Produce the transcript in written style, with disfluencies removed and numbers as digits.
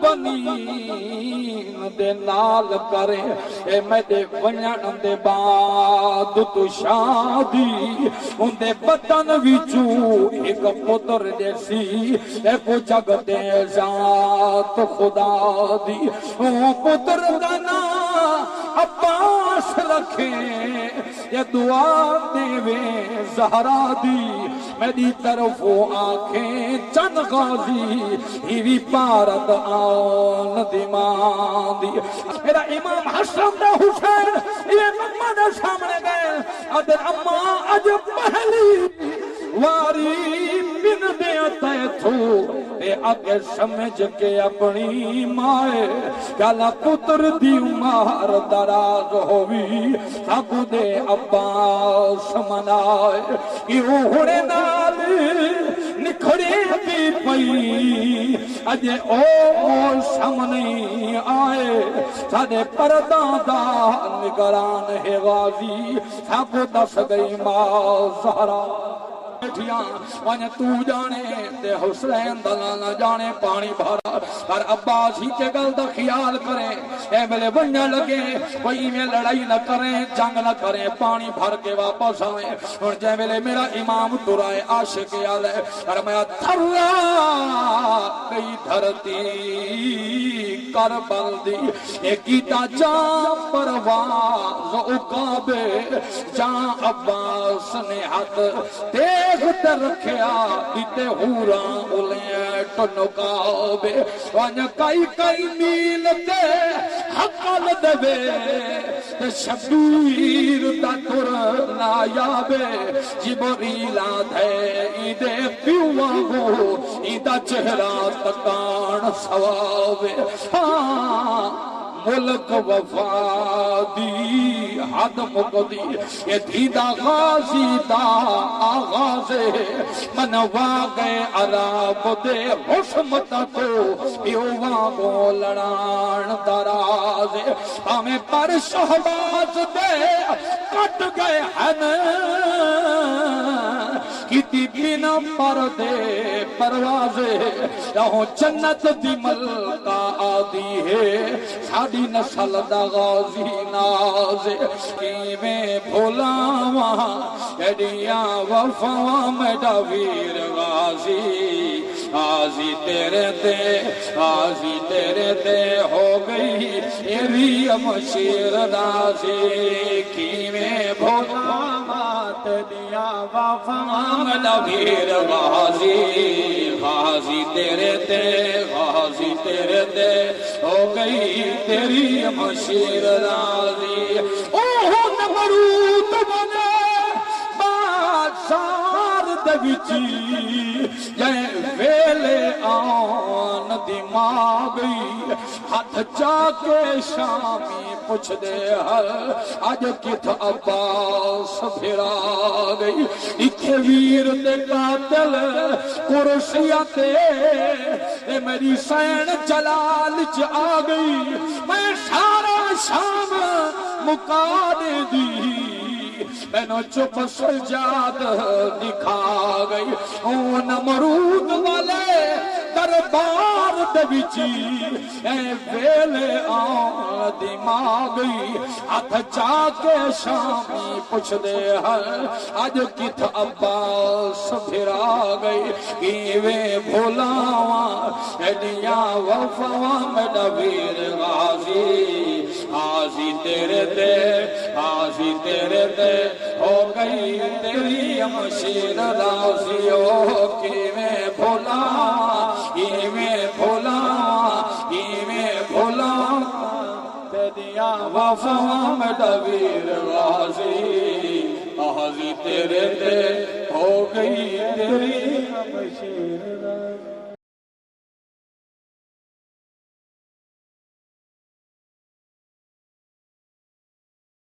البنین دے نال کرے اے میرے ونجن دے بعد تو شادی ان دے بدن وچوں ایک پتر جیسی اے کو جگ دے ذات خدا دی او پتر دا نام عباس رکھے یہ دعا دے زہرا دی میری طرف آنکھیں چند غازی ہی بھی پارت آن دیمان دی میرا امام حسن دا حسین یہ مما دے سامنے گئے ادھر اما اج پہلی واری من دے آتے تھو اے آگے سمجھ کے اپنی مائے کالا پتر دی عمر دراز ہوئی ساکو دے عباس منائے یہ ہوڑے نال نکھڑے دی پئی اجے او سامنے آئے سادے پرداں دا نگران ہے غازی ساکو دس گئی ماں زہرا وانیا تو جانے تے حسین دلانا جانے پانی بھارا پر عباس ہی کے گل دا خیال کریں اے ملے ونیا لگے کوئی میں لڑائی نہ کریں جنگ نہ کریں پانی بھر کے واپس آئیں اور جے ملے میرا امام ترائے عاشق آلے فرمایا تھرا کئی دھرتی کربل دی ایک کیتا جان پرواز اکابے جان عباس نے ہاتھ دیکھ تے رکھیا دیتے ہوران اولیں ٹنکابے وانیا کئی میل تے حقل دے تے شبیر دا تر نایابے جبریلا دے ایدے پیوان ہو ایدہ چہرہ تکان سوابے ملک وفادی حد مقدی یہ دیدہ غازی دا آغاز منوا گئے عراب دے حسمت کو پیوان کو لڑان دراز ہمیں پر شہباز دے کٹ گئے ہیں کیتی بنا پردے پروازے رہو جنت دی ملکہ آدھی ہے ساڑی نسل دا غازی نازے کیویں بھولا وہاں ایڈیاں وفاں میڈا ویر غازی غازی تیرے تے ہو گئی ایریم شیر رازی کیویں بھولا تیریا وفاں میڈا ویر غازی غازی تیرے تے ہو گئی تیری مشیر راضی اوہ نمرود بنے بازار دوچی جائے ویلے آن دماغی ہاتھ جا کے شامی پوچھ دے ہر آج کت عباس پھرا گئی اکھے ویر دے قاتل کرسیاتے اے میری سین جلال چ آ گئی میں سارا شام مکا دے دی میں نو چپ سجاد دکھا گئی او نمرود والے دربار دوچی اے ویلے آن دماغی ہاتھ جا کے شامی پوچھ دے ہر آج کت عباس پھرا گئی کیویں بھولاواں ایڈیاں وفاواں میڈا ویر غازی غازی تیرے تے ہو گئی تیری مشیر راضی او کیویں بھولا تیریا وفاواں میڈا ویر غازی غازی تیرے تے ہو گئی تیری مشیر راضی